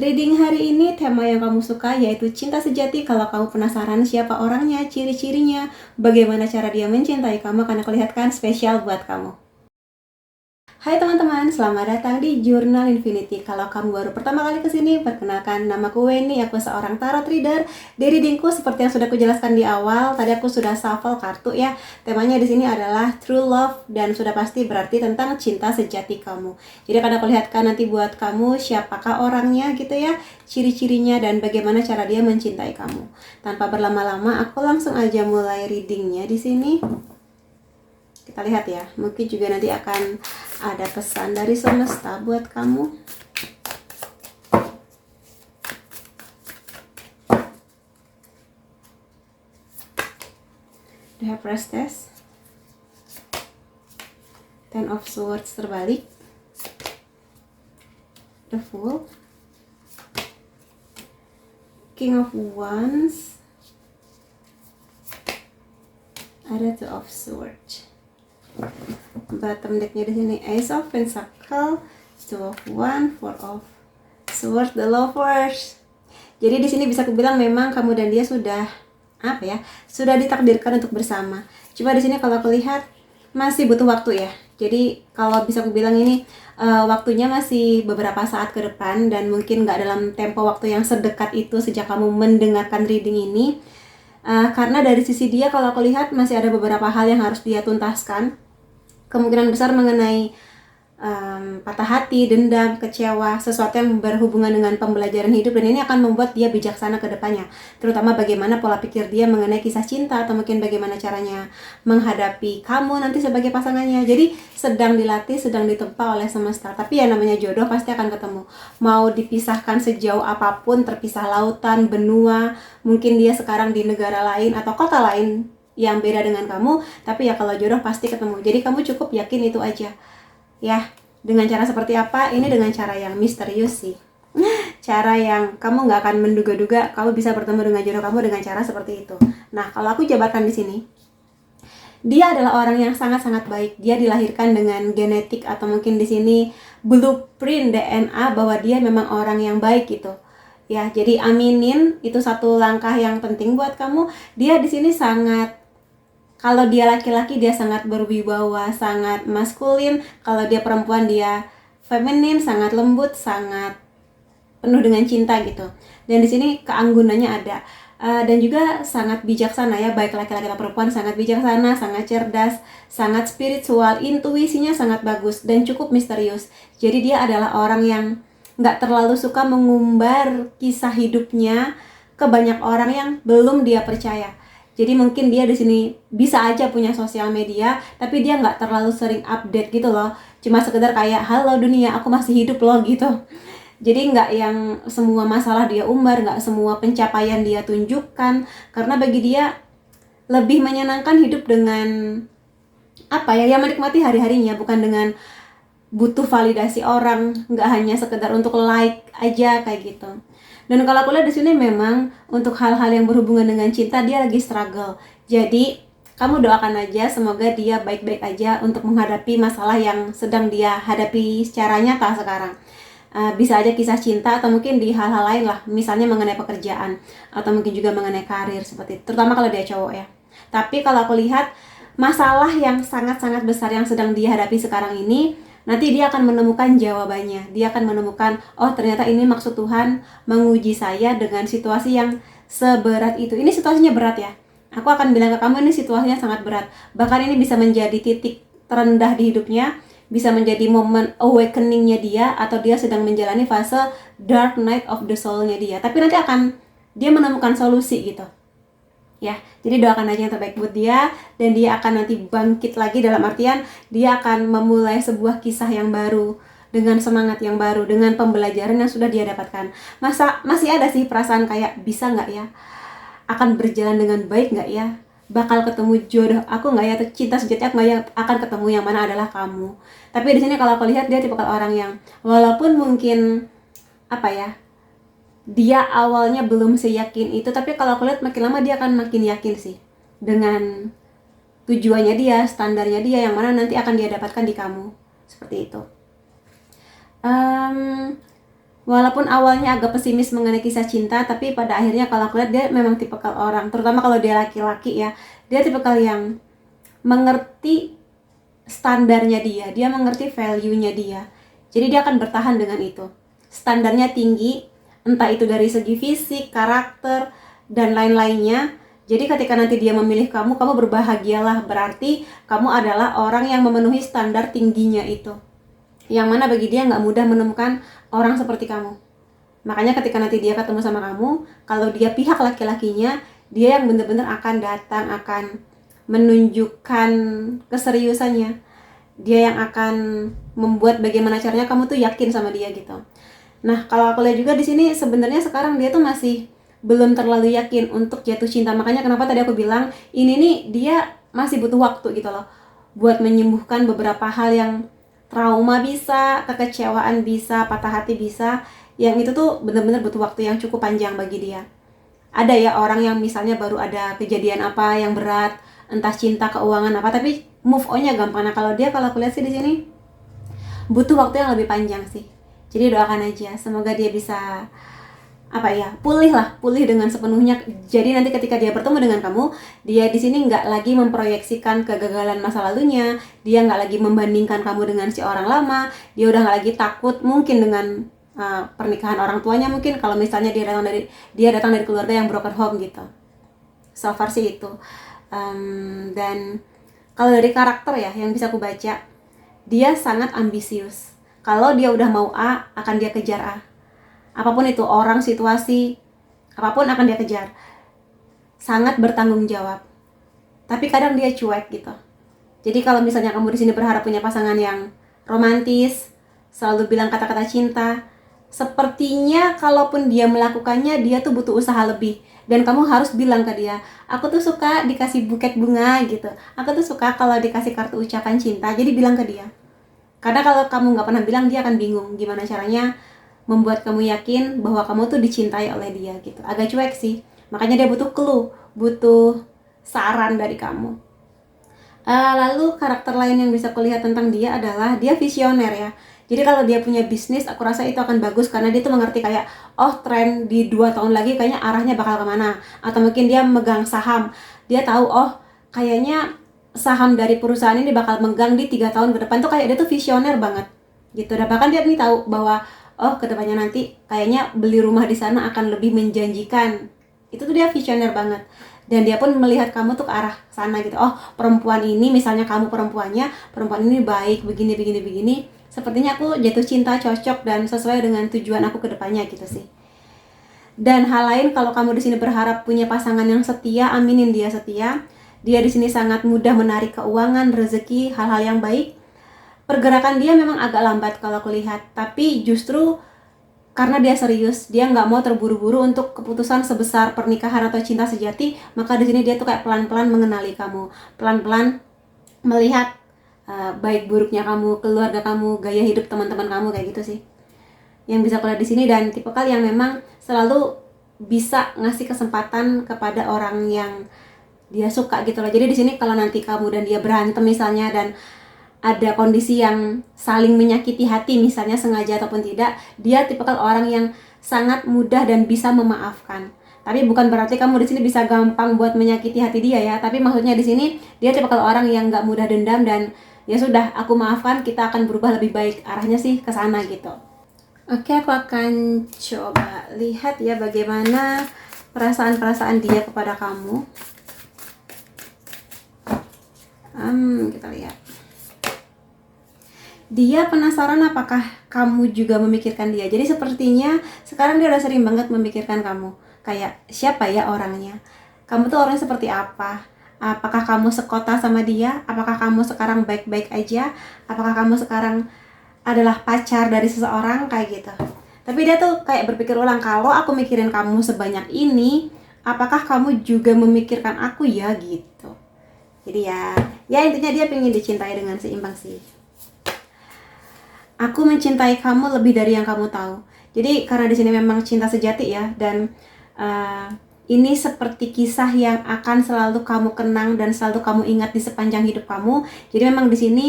Reading hari ini tema yang kamu suka yaitu cinta sejati. Kalau kamu penasaran siapa orangnya, ciri-cirinya, bagaimana cara dia mencintai kamu, akan aku lihatkan spesial buat kamu. Hai teman-teman, selamat datang di Jurnal Infinity. Kalau kamu baru pertama kali kesini, perkenalkan, nama aku Weni, aku seorang tarot reader. Di readingku seperti yang sudah aku jelaskan di awal, tadi aku sudah shuffle kartu ya. Temanya di sini adalah True Love dan sudah pasti berarti tentang cinta sejati kamu. Jadi akan aku lihatkan nanti buat kamu siapakah orangnya gitu ya, ciri-cirinya dan bagaimana cara dia mencintai kamu. Tanpa berlama-lama, aku langsung aja mulai readingnya di sini. Kita lihat ya, mungkin juga nanti akan ada pesan dari semesta buat kamu. The High Priestess, Ten of Swords terbalik, The Fool, King of Wands, ada Two of Swords. Bottom decknya di sini Ace of Pentacles, Two of Wands, Four of Swords, The Lovers. Jadi di sini bisa aku bilang memang kamu dan dia sudah sudah ditakdirkan untuk bersama. Cuma di sini kalau aku lihat masih butuh waktu ya. Jadi kalau bisa aku bilang ini waktunya masih beberapa saat ke depan dan mungkin nggak dalam tempo waktu yang sedekat itu sejak kamu mendengarkan reading ini. Karena dari sisi dia kalau aku lihat masih ada beberapa hal yang harus dia tuntaskan. Kemungkinan besar mengenai patah hati, dendam, kecewa, sesuatu yang berhubungan dengan pembelajaran hidup, dan ini akan membuat dia bijaksana ke depannya, terutama bagaimana pola pikir dia mengenai kisah cinta atau mungkin bagaimana caranya menghadapi kamu nanti sebagai pasangannya. Jadi sedang dilatih, sedang ditempa oleh semesta. Tapi ya namanya jodoh pasti akan ketemu. Mau dipisahkan sejauh apapun, terpisah lautan, benua, mungkin dia sekarang di negara lain atau kota lain yang beda dengan kamu, tapi ya kalau jodoh pasti ketemu. Jadi kamu cukup yakin itu aja. Ya, dengan cara seperti apa? Ini dengan cara yang misterius sih. Cara yang kamu nggak akan menduga-duga kamu bisa bertemu dengan jodoh kamu dengan cara seperti itu. Nah, kalau aku jabarkan di sini, dia adalah orang yang sangat-sangat baik. Dia dilahirkan dengan genetik atau mungkin di sini blueprint DNA bahwa dia memang orang yang baik gitu. Ya, jadi aminin, itu satu langkah yang penting buat kamu. Dia di sini sangat, kalau dia laki-laki dia sangat berwibawa, sangat maskulin. Kalau dia perempuan dia feminin, sangat lembut, sangat penuh dengan cinta gitu. Dan di sini keanggunannya ada. Dan juga sangat bijaksana ya, baik laki-laki atau perempuan, sangat bijaksana, sangat cerdas, sangat spiritual, intuisinya sangat bagus dan cukup misterius. Jadi dia adalah orang yang nggak terlalu suka mengumbar kisah hidupnya ke banyak orang yang belum dia percaya. Jadi mungkin dia di sini bisa aja punya sosial media, tapi dia nggak terlalu sering update gitu loh. Cuma sekedar kayak, halo dunia, aku masih hidup loh gitu. Jadi nggak yang semua masalah dia umbar, nggak semua pencapaian dia tunjukkan. Karena bagi dia lebih menyenangkan hidup dengan yang menikmati hari-harinya, bukan dengan butuh validasi orang, nggak hanya sekedar untuk like aja kayak gitu. Dan kalau aku lihat di sini memang untuk hal-hal yang berhubungan dengan cinta dia lagi struggle. Jadi kamu doakan aja semoga dia baik-baik aja untuk menghadapi masalah yang sedang dia hadapi secara nyata sekarang. Bisa aja kisah cinta atau mungkin di hal-hal lain lah, misalnya mengenai pekerjaan atau mungkin juga mengenai karir seperti itu, terutama kalau dia cowok ya. Tapi kalau aku lihat masalah yang sangat-sangat besar yang sedang dia hadapi sekarang ini, nanti dia akan menemukan jawabannya. Dia akan menemukan, oh ternyata ini maksud Tuhan menguji saya dengan situasi yang seberat itu. Ini situasinya berat ya. Aku akan bilang ke kamu ini situasinya sangat berat. Bahkan ini bisa menjadi titik terendah di hidupnya, bisa menjadi momen awakeningnya dia, atau dia sedang menjalani fase dark night of the soul-nya dia. Tapi nanti akan dia menemukan solusi gitu. Ya, jadi doakan aja yang terbaik buat dia, dan dia akan nanti bangkit lagi, dalam artian dia akan memulai sebuah kisah yang baru dengan semangat yang baru, dengan pembelajaran yang sudah dia dapatkan. Masih ada sih perasaan kayak bisa nggak ya, akan berjalan dengan baik nggak ya, bakal ketemu jodoh aku nggak ya, atau cinta sejati aku nggak ya, akan ketemu yang mana adalah kamu. Tapi di sini kalau aku lihat dia tipe orang yang walaupun mungkin dia awalnya belum seyakin itu, tapi kalau aku lihat makin lama dia akan makin yakin sih dengan tujuannya dia, standarnya dia, yang mana nanti akan dia dapatkan di kamu. Seperti itu. Walaupun awalnya agak pesimis mengenai kisah cinta, tapi pada akhirnya kalau aku lihat dia memang tipikal orang, terutama kalau dia laki-laki ya, dia tipikal yang mengerti standarnya dia mengerti value-nya dia. Jadi dia akan bertahan dengan itu. Standarnya tinggi, entah itu dari segi fisik, karakter, dan lain-lainnya. Jadi ketika nanti dia memilih kamu berbahagialah, berarti kamu adalah orang yang memenuhi standar tingginya itu. Yang mana bagi dia nggak mudah menemukan orang seperti kamu. Makanya ketika nanti dia ketemu sama kamu, kalau dia pihak laki-lakinya, dia yang benar-benar akan datang, akan menunjukkan keseriusannya. Dia yang akan membuat bagaimana caranya kamu tuh yakin sama dia gitu. Nah, kalau aku lihat juga di sini sebenarnya sekarang dia tuh masih belum terlalu yakin untuk jatuh cinta. Makanya kenapa tadi aku bilang ini nih dia masih butuh waktu gitu loh, buat menyembuhkan beberapa hal yang trauma bisa, kekecewaan bisa, patah hati bisa, yang itu tuh benar-benar butuh waktu yang cukup panjang bagi dia. Ada ya orang yang misalnya baru ada kejadian apa yang berat, entah cinta, keuangan apa, tapi move on-nya gampang. Nah, kalau aku lihat sih di sini butuh waktu yang lebih panjang sih. Jadi doakan aja, semoga dia bisa pulih dengan sepenuhnya. Jadi nanti ketika dia bertemu dengan kamu, dia di sini nggak lagi memproyeksikan kegagalan masa lalunya, dia nggak lagi membandingkan kamu dengan si orang lama, dia udah nggak lagi takut mungkin dengan pernikahan orang tuanya, mungkin kalau misalnya dia datang dari keluarga yang broken home gitu. So far sih itu. Dan kalau dari karakter ya yang bisa aku baca, dia sangat ambisius. Kalau dia udah mau A, akan dia kejar A. Apapun itu, orang, situasi, apapun akan dia kejar. Sangat bertanggung jawab. Tapi kadang dia cuek gitu. Jadi kalau misalnya kamu di sini berharap punya pasangan yang romantis, selalu bilang kata-kata cinta, sepertinya kalaupun dia melakukannya, dia tuh butuh usaha lebih. Dan kamu harus bilang ke dia, aku tuh suka dikasih buket bunga gitu. Aku tuh suka kalau dikasih kartu ucapan cinta. Jadi bilang ke dia. Karena kalau kamu nggak pernah bilang, dia akan bingung gimana caranya membuat kamu yakin bahwa kamu tuh dicintai oleh dia gitu. Agak cuek sih. Makanya dia butuh clue, butuh saran dari kamu. Lalu karakter lain yang bisa kulihat tentang dia adalah dia visioner ya. Jadi kalau dia punya bisnis, aku rasa itu akan bagus karena dia tuh mengerti kayak, oh tren di 2 tahun lagi kayaknya arahnya bakal kemana. Atau mungkin dia megang saham, dia tahu oh kayaknya saham dari perusahaan ini bakal megang di 3 tahun ke depan. Tuh kayak dia tuh visioner banget gitu. Dan bahkan dia nih tahu bahwa oh kedepannya nanti kayaknya beli rumah di sana akan lebih menjanjikan. Itu tuh dia visioner banget. Dan dia pun melihat kamu tuh ke arah sana gitu. Oh perempuan ini, misalnya kamu perempuannya, perempuan ini baik begini. Sepertinya aku jatuh cinta, cocok dan sesuai dengan tujuan aku ke depannya gitu sih. Dan hal lain, kalau kamu di sini berharap punya pasangan yang setia, aminin dia setia. Dia di sini sangat mudah menarik keuangan, rezeki, hal-hal yang baik. Pergerakan dia memang agak lambat kalau aku lihat, tapi justru karena dia serius, dia nggak mau terburu-buru untuk keputusan sebesar pernikahan atau cinta sejati, maka di sini dia tuh kayak pelan-pelan mengenali kamu, pelan-pelan melihat baik buruknya kamu, keluarga kamu, gaya hidup teman-teman kamu, kayak gitu sih yang bisa aku lihat di sini. Dan tipikal yang memang selalu bisa ngasih kesempatan kepada orang yang dia suka gitu loh. Jadi di sini kalau nanti kamu dan dia berantem misalnya dan ada kondisi yang saling menyakiti hati misalnya sengaja ataupun tidak, dia tipikal orang yang sangat mudah dan bisa memaafkan. Tapi bukan berarti kamu di sini bisa gampang buat menyakiti hati dia ya. Tapi maksudnya di sini dia tipikal orang yang nggak mudah dendam dan ya sudah, aku maafkan, kita akan berubah lebih baik. Arahnya sih ke sana gitu. Oke, aku akan coba lihat ya bagaimana perasaan-perasaan dia kepada kamu. Kita lihat. Dia penasaran apakah kamu juga memikirkan dia. Jadi sepertinya sekarang dia udah sering banget memikirkan kamu. Kayak siapa ya orangnya? Kamu tuh orangnya seperti apa? Apakah kamu sekota sama dia? Apakah kamu sekarang baik-baik aja? Apakah kamu sekarang adalah pacar dari seseorang? Kayak gitu. Tapi dia tuh kayak berpikir ulang, kalau aku mikirin kamu sebanyak ini, apakah kamu juga memikirkan aku ya gitu. Jadi ya intinya dia pengen dicintai dengan seimbang sih. Aku mencintai kamu lebih dari yang kamu tahu. Jadi karena di sini memang cinta sejati ya, dan ini seperti kisah yang akan selalu kamu kenang dan selalu kamu ingat di sepanjang hidup kamu. Jadi memang di sini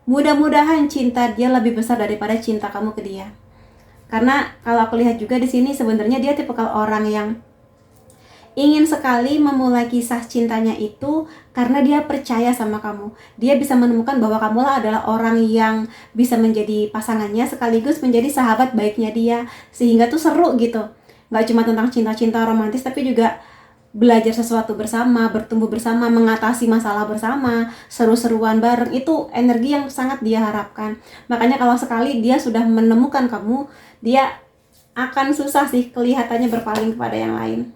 mudah-mudahan cinta dia lebih besar daripada cinta kamu ke dia. Karena kalau aku lihat juga di sini sebenarnya dia tipikal orang yang ingin sekali memulai kisah cintanya itu karena dia percaya sama kamu. Dia bisa menemukan bahwa kamulah adalah orang yang bisa menjadi pasangannya sekaligus menjadi sahabat baiknya dia. Sehingga tuh seru gitu. Gak cuma tentang cinta-cinta romantis tapi juga belajar sesuatu bersama, bertumbuh bersama, mengatasi masalah bersama, seru-seruan bareng. Itu energi yang sangat dia harapkan. Makanya kalau sekali dia sudah menemukan kamu, dia akan susah sih kelihatannya berpaling kepada yang lain.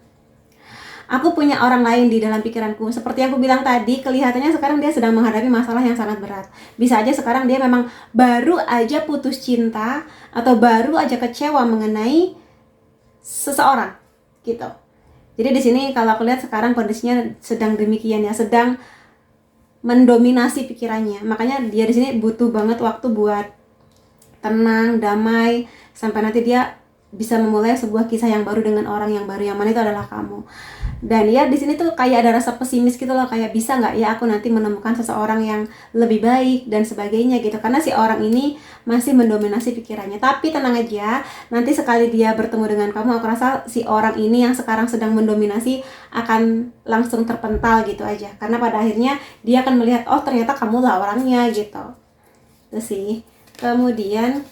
Aku punya orang lain di dalam pikiranku. Seperti yang aku bilang tadi, kelihatannya sekarang dia sedang menghadapi masalah yang sangat berat. Bisa aja sekarang dia memang baru aja putus cinta atau baru aja kecewa mengenai seseorang gitu. Jadi di sini kalau aku lihat sekarang kondisinya sedang demikian ya, sedang mendominasi pikirannya. Makanya dia di sini butuh banget waktu buat tenang, damai, sampai nanti dia bisa memulai sebuah kisah yang baru dengan orang yang baru, yang mana itu adalah kamu. Dan ya di sini tuh kayak ada rasa pesimis gitu loh, kayak bisa nggak ya aku nanti menemukan seseorang yang lebih baik dan sebagainya gitu, karena si orang ini masih mendominasi pikirannya. Tapi tenang aja, nanti sekali dia bertemu dengan kamu, aku rasa si orang ini yang sekarang sedang mendominasi akan langsung terpental gitu aja, karena pada akhirnya dia akan melihat oh ternyata kamulah orangnya gitu. Itu sih. Kemudian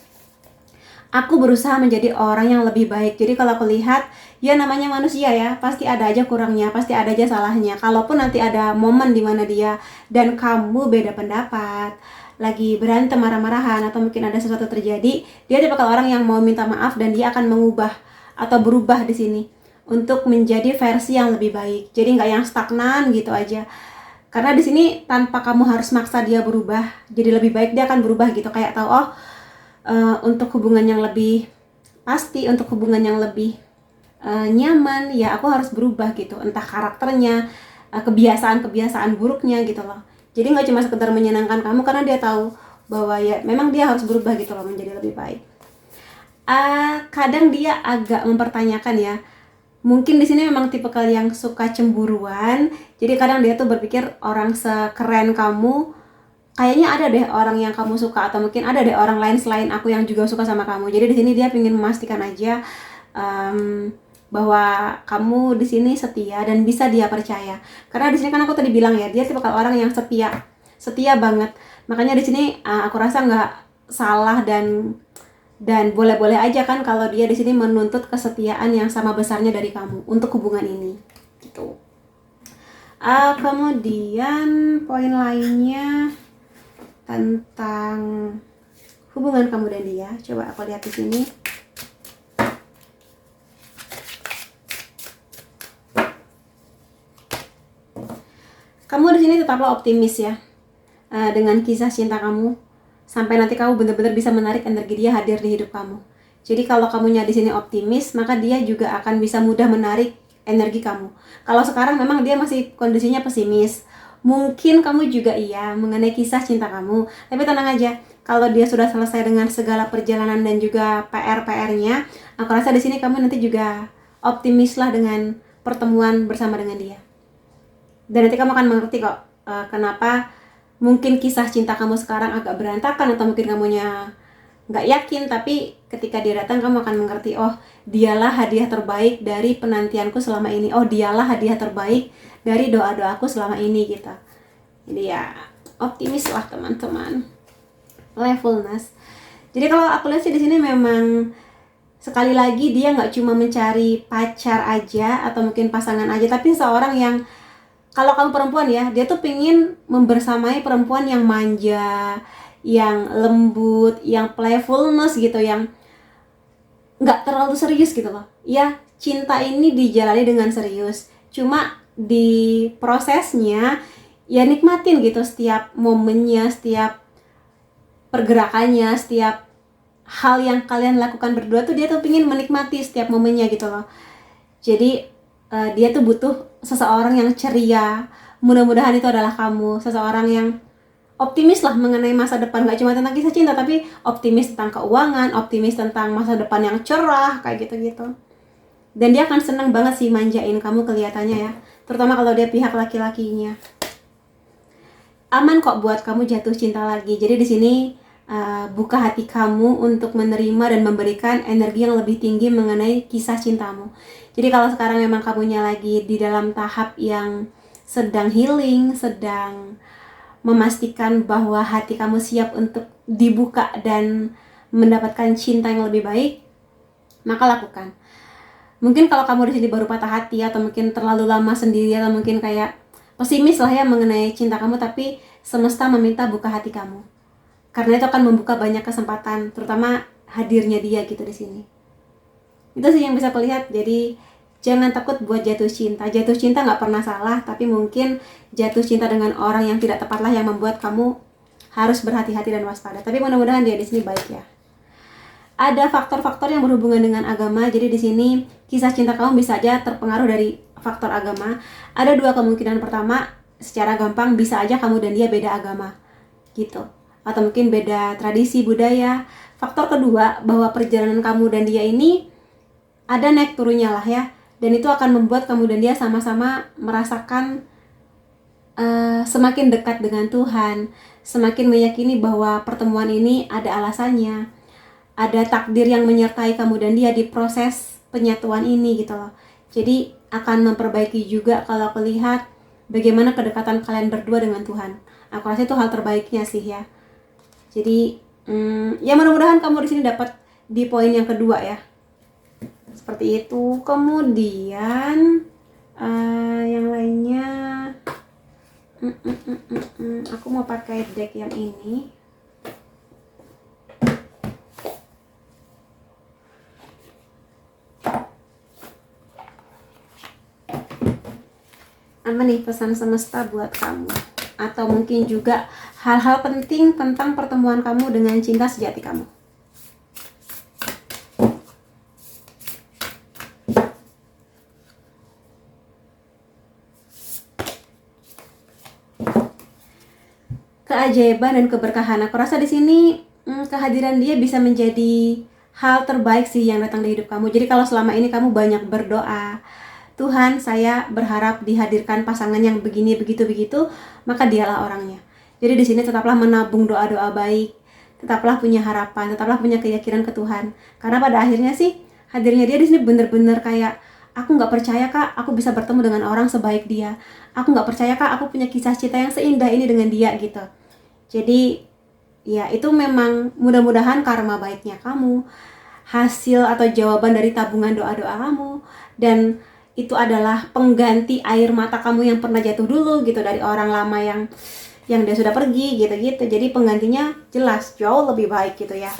aku berusaha menjadi orang yang lebih baik. Jadi kalau aku lihat, ya namanya manusia ya, pasti ada aja kurangnya, pasti ada aja salahnya. Kalaupun nanti ada momen di mana dia dan kamu beda pendapat, lagi berantem marah-marahan, atau mungkin ada sesuatu terjadi, dia tipikal orang yang mau minta maaf dan dia akan mengubah atau berubah di sini untuk menjadi versi yang lebih baik. Jadi nggak yang stagnan gitu aja. Karena di sini tanpa kamu harus maksa dia berubah, jadi lebih baik dia akan berubah gitu. Kayak tahu oh untuk hubungan yang lebih pasti, untuk hubungan yang lebih nyaman, ya aku harus berubah gitu. Entah karakternya, kebiasaan-kebiasaan buruknya gitu loh. Jadi nggak cuma sekedar menyenangkan kamu, karena dia tahu bahwa ya memang dia harus berubah gitu loh menjadi lebih baik. Kadang dia agak mempertanyakan ya. Mungkin di sini memang tipikal yang suka cemburuan. Jadi kadang dia tuh berpikir orang sekeren kamu, kayaknya ada deh orang yang kamu suka, atau mungkin ada deh orang lain selain aku yang juga suka sama kamu. Jadi di sini dia ingin memastikan aja bahwa kamu di sini setia dan bisa dia percaya. Karena di sini kan aku tadi bilang ya, dia tipikal orang yang setia banget. Makanya di sini aku rasa nggak salah dan boleh-boleh aja kan kalau dia di sini menuntut kesetiaan yang sama besarnya dari kamu untuk hubungan ini gitu. Kemudian poin lainnya tentang hubungan kamu dan dia, coba aku lihat di sini. Kamu di sini tetaplah optimis ya dengan kisah cinta kamu, sampai nanti kamu benar-benar bisa menarik energi dia hadir di hidup kamu. Jadi kalau kamunya di sini optimis, maka dia juga akan bisa mudah menarik energi kamu. Kalau sekarang memang dia masih kondisinya pesimis, mungkin kamu juga iya mengenai kisah cinta kamu. Tapi tenang aja, kalau dia sudah selesai dengan segala perjalanan dan juga PR-nya, aku rasa di sini kamu nanti juga optimis lah dengan pertemuan bersama dengan dia. Dan nanti kamu akan mengerti kok kenapa mungkin kisah cinta kamu sekarang agak berantakan, atau mungkin kamunya nggak yakin, tapi ketika dia datang kamu akan mengerti, oh dialah hadiah terbaik dari penantianku selama ini, oh dialah hadiah terbaik dari doa-doaku selama ini gitu. Jadi ya optimis lah teman-teman. Levelness. Jadi kalau aku lihat sih di sini memang sekali lagi dia nggak cuma mencari pacar aja atau mungkin pasangan aja, tapi seorang yang, kalau kamu perempuan ya, dia tuh pingin membersamai perempuan yang manja, yang lembut, yang playfulness gitu, yang nggak terlalu serius gitu loh. Ya, cinta ini dijalani dengan serius. Cuma di prosesnya, ya nikmatin gitu setiap momennya, setiap pergerakannya, setiap hal yang kalian lakukan berdua tuh dia tuh pingin menikmati setiap momennya gitu loh. Jadi dia tuh butuh seseorang yang ceria. Mudah-mudahan itu adalah kamu, seseorang yang optimis lah mengenai masa depan, gak cuma tentang kisah cinta, tapi optimis tentang keuangan, optimis tentang masa depan yang cerah, kayak gitu-gitu. Dan dia akan seneng banget sih manjain kamu kelihatannya ya, terutama kalau dia pihak laki-lakinya. Aman kok buat kamu jatuh cinta lagi. Jadi di sini buka hati kamu untuk menerima dan memberikan energi yang lebih tinggi mengenai kisah cintamu. Jadi kalau sekarang memang kamunya lagi di dalam tahap yang sedang healing, sedang memastikan bahwa hati kamu siap untuk dibuka dan mendapatkan cinta yang lebih baik, maka lakukan. Mungkin kalau kamu di sini baru patah hati atau mungkin terlalu lama sendiri atau mungkin kayak pesimis lah ya mengenai cinta kamu, tapi semesta meminta buka hati kamu. Karena itu akan membuka banyak kesempatan, terutama hadirnya dia gitu di sini. Itu sih yang bisa aku lihat. Jadi jangan takut buat jatuh cinta. Jatuh cinta nggak pernah salah, tapi mungkin jatuh cinta dengan orang yang tidak tepat lah yang membuat kamu harus berhati-hati dan waspada. Tapi mudah-mudahan dia di sini baik ya. Ada faktor-faktor yang berhubungan dengan agama. Jadi di sini kisah cinta kamu bisa aja terpengaruh dari faktor agama. Ada dua kemungkinan. Pertama, secara gampang bisa aja kamu dan dia beda agama gitu, atau mungkin beda tradisi budaya. Faktor kedua, bahwa perjalanan kamu dan dia ini ada naik turunnya lah ya, dan itu akan membuat kamu dan dia sama-sama merasakan semakin dekat dengan Tuhan, semakin meyakini bahwa pertemuan ini ada alasannya, ada takdir yang menyertai kamu dan dia di proses penyatuan ini gitu loh. Jadi akan memperbaiki juga kalau aku lihat bagaimana kedekatan kalian berdua dengan Tuhan. Aku rasa itu hal terbaiknya sih ya. Jadi ya mudah-mudahan kamu di sini dapat di poin yang kedua ya. Seperti itu. Kemudian yang lainnya, aku mau pakai deck yang ini. Apa nih pesan semesta buat kamu? Atau mungkin juga hal-hal penting tentang pertemuan kamu dengan cinta sejati kamu. Keajaiban dan keberkahan. Aku rasa di sini kehadiran dia bisa menjadi hal terbaik sih yang datang di hidup kamu. Jadi kalau selama ini kamu banyak berdoa, Tuhan, saya berharap dihadirkan pasangan yang begini, begitu, maka dialah orangnya. Jadi di sini tetaplah menabung doa-doa baik, tetaplah punya harapan, tetaplah punya keyakinan ke Tuhan. Karena pada akhirnya sih hadirnya dia di sini bener-bener kayak, aku nggak percaya kak, aku bisa bertemu dengan orang sebaik dia. Aku nggak percaya kak, aku punya kisah cinta yang seindah ini dengan dia gitu. Jadi ya itu memang mudah-mudahan karma baiknya kamu, hasil atau jawaban dari tabungan doa-doa kamu, dan itu adalah pengganti air mata kamu yang pernah jatuh dulu gitu dari orang lama yang dia sudah pergi gitu-gitu. Jadi penggantinya jelas jauh lebih baik gitu ya.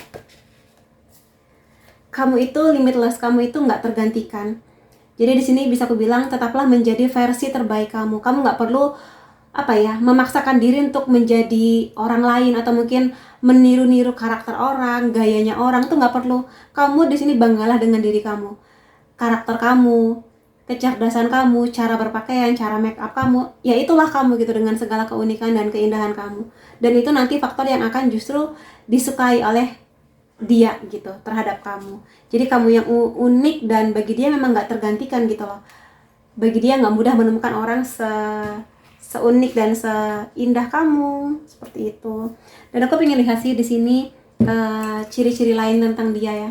Kamu itu limitless, kamu itu nggak tergantikan. Jadi di sini bisa aku bilang tetaplah menjadi versi terbaik kamu. Kamu nggak perlu memaksakan diri untuk menjadi orang lain atau mungkin meniru-niru karakter orang, gayanya orang, itu nggak perlu. Kamu di sini banggalah dengan diri kamu, karakter kamu, kecerdasan kamu, cara berpakaian, cara make up kamu, ya itulah kamu gitu dengan segala keunikan dan keindahan kamu. Dan itu nanti faktor yang akan justru disukai oleh dia gitu terhadap kamu. Jadi kamu yang unik dan bagi dia memang nggak tergantikan gitu loh. Bagi dia nggak mudah menemukan orang seunik dan seindah kamu seperti itu. Dan aku pengen lihat sih di sini ciri-ciri lain tentang dia ya.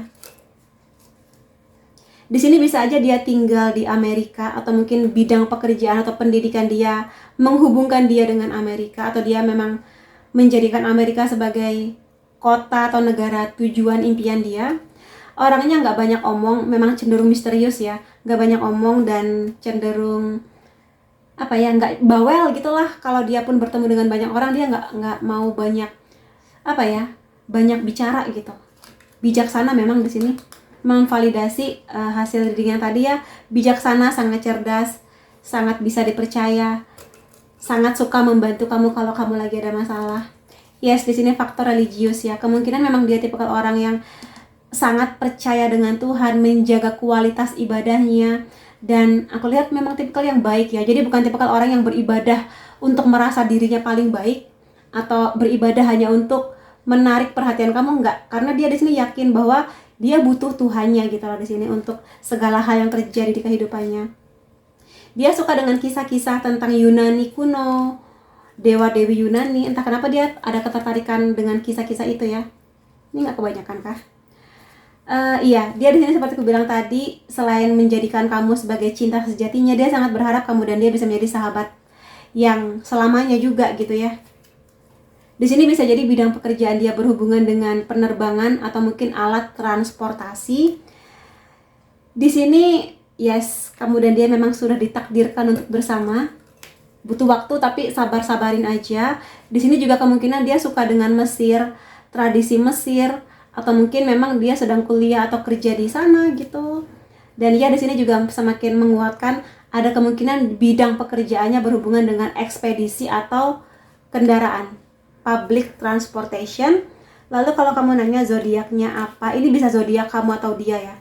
Di sini bisa aja dia tinggal di Amerika atau mungkin bidang pekerjaan atau pendidikan dia menghubungkan dia dengan Amerika, atau dia memang menjadikan Amerika sebagai kota atau negara tujuan impian dia. Orangnya nggak banyak omong, memang cenderung misterius ya, nggak banyak omong dan cenderung nggak bawel gitulah. Kalau dia pun bertemu dengan banyak orang, dia nggak mau banyak banyak bicara gitu. Bijaksana memang di sini memvalidasi hasil reading yang tadi ya. Bijaksana, sangat cerdas, sangat bisa dipercaya, sangat suka membantu kamu kalau kamu lagi ada masalah. Yes, di sini faktor religius ya. Kemungkinan memang dia tipikal orang yang sangat percaya dengan Tuhan, menjaga kualitas ibadahnya, dan aku lihat memang tipikal yang baik ya. Jadi bukan tipikal orang yang beribadah untuk merasa dirinya paling baik atau beribadah hanya untuk menarik perhatian kamu, enggak. Karena dia di sini yakin bahwa dia butuh Tuhannya gitu loh di sini untuk segala hal yang terjadi di kehidupannya. Dia suka dengan kisah-kisah tentang Yunani kuno, dewa-dewi Yunani. Entah kenapa dia ada ketertarikan dengan kisah-kisah itu ya. Ini nggak kebanyakan kah? Iya, dia di sini seperti aku bilang tadi, selain menjadikan kamu sebagai cinta sejatinya, dia sangat berharap kamu dan dia bisa menjadi sahabat yang selamanya juga gitu ya. Di sini bisa jadi bidang pekerjaan dia berhubungan dengan penerbangan atau mungkin alat transportasi. Di sini, yes, kamu dan dia memang sudah ditakdirkan untuk bersama. Butuh waktu tapi sabar-sabarin aja. Di sini juga kemungkinan dia suka dengan Mesir, tradisi Mesir, atau mungkin memang dia sedang kuliah atau kerja di sana gitu. Dan ya di sini juga semakin menguatkan ada kemungkinan bidang pekerjaannya berhubungan dengan ekspedisi atau kendaraan, public transportation. Lalu kalau kamu nanya zodiaknya apa, ini bisa zodiak kamu atau dia ya.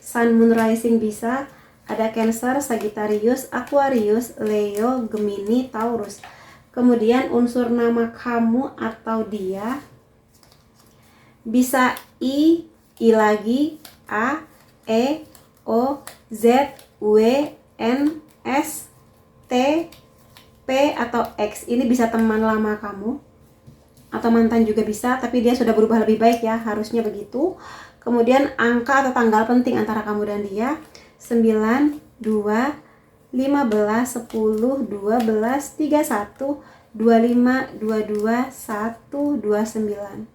Sun, Moon, Rising bisa. Ada Cancer, Sagittarius, Aquarius, Leo, Gemini, Taurus. Kemudian unsur nama kamu atau dia bisa I lagi, A, E, O, Z, W, N, S, T, P, atau X. Ini bisa teman lama kamu atau mantan juga bisa, tapi dia sudah berubah lebih baik ya, harusnya begitu. Kemudian angka atau tanggal penting antara kamu dan dia 9, 2, 15, 10, 12, 31, 25, 22, 1, 29.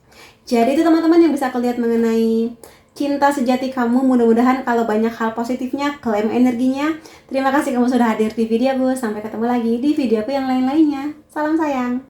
Jadi itu teman-teman yang bisa aku lihat mengenai cinta sejati kamu. Mudah-mudahan kalau banyak hal positifnya, klaim energinya. Terima kasih kamu sudah hadir di videoku. Sampai ketemu lagi di videoku yang lain-lainnya. Salam sayang.